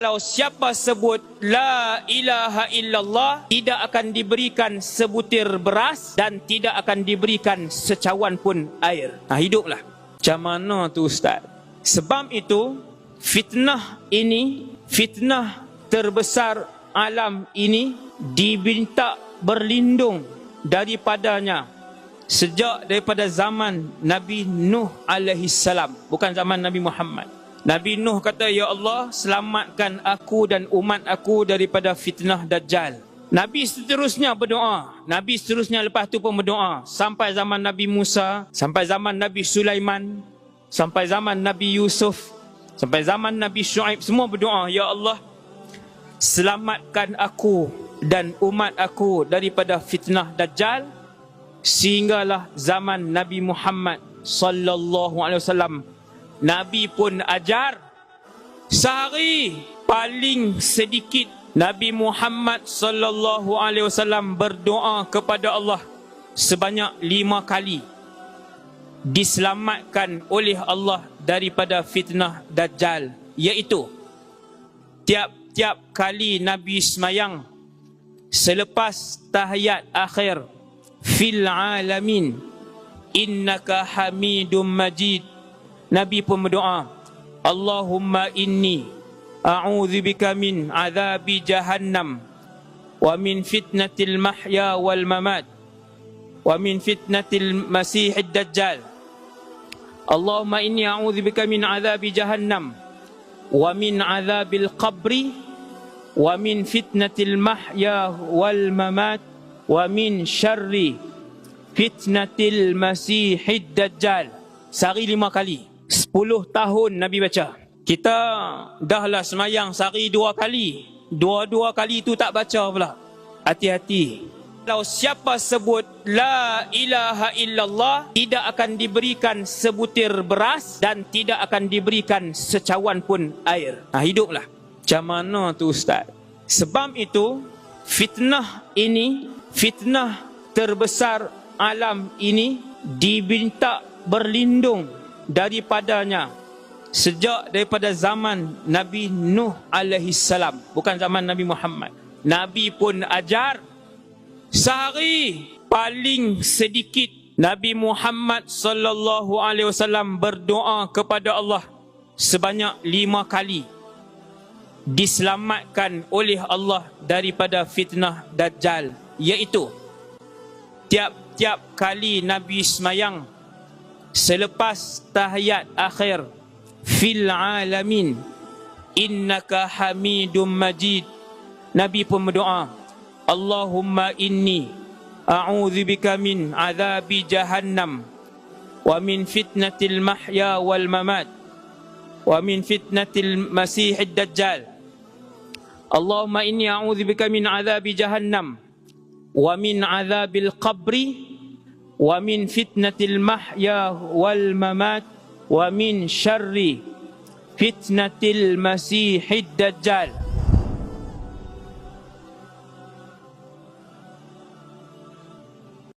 Kalau siapa sebut La ilaha illallah, tidak akan diberikan sebutir beras dan tidak akan diberikan secawan pun air. Hiduplah. Macam mana tu Ustaz? Sebab itu, fitnah ini, fitnah terbesar alam ini, diminta berlindung daripadanya sejak daripada zaman Nabi Nuh alaihi salam, bukan zaman Nabi Muhammad. Nabi Nuh kata, "Ya Allah, selamatkan aku dan umat aku daripada fitnah Dajjal." Nabi seterusnya berdoa. Nabi seterusnya lepas tu pun berdoa. Sampai zaman Nabi Musa, sampai zaman Nabi Sulaiman, sampai zaman Nabi Yusuf, sampai zaman Nabi Shu'aib, semua berdoa, "Ya Allah, selamatkan aku dan umat aku daripada fitnah Dajjal." Sehinggalah zaman Nabi Muhammad sallallahu alaihi wasallam, Nabi pun ajar, sehari paling sedikit Nabi Muhammad sallallahu alaihi wasallam berdoa kepada Allah sebanyak 5 kali, diselamatkan oleh Allah daripada fitnah Dajjal, iaitu tiap-tiap kali Nabi semayang selepas tahiyat akhir, fil alamin innaka hamidum majid, Nabi pun berdoa, Allahumma inni a'udzubika min azabi jahannam wa min fitnatil mahya wal mamat wa min fitnatil masihid dajjal. Allahumma inni a'udzubika min azabi jahannam wa min azabil qabri wa min fitnatil mahya wal mamat wa min syarri fitnatil masihid dajjal. Sehari 5 kali. 10 tahun Nabi baca. Kita dahlah semayang sehari 2 kali. 2 kali tu tak baca pula. Hati-hati. Kalau siapa sebut La ilaha illallah, tidak akan diberikan sebutir beras dan tidak akan diberikan secawan pun air. Hiduplah. Macam mana tu Ustaz? Sebab itu, fitnah ini, fitnah terbesar alam ini, diminta berlindung daripadanya sejak daripada zaman Nabi Nuh alaihi salam, bukan zaman Nabi Muhammad. Nabi pun ajar, sehari paling sedikit Nabi Muhammad sallallahu alaihi wasallam berdoa kepada Allah sebanyak 5 kali, diselamatkan oleh Allah daripada fitnah Dajjal, iaitu tiap-tiap kali Nabi semayang selepas tahiyat akhir, fil alamin innaka hamidum majid, Nabi pun berdoa, Allahumma inni a'udzubika min azabi jahannam wa min fitnatil mahya wal mamat wa min fitnatil masihid dajjal. Allahumma inni a'udzubika min azabi jahannam wa min azabil qabri wa min fitnatil mahya wal mamat wa min syarri fitnatil masihid dajjal.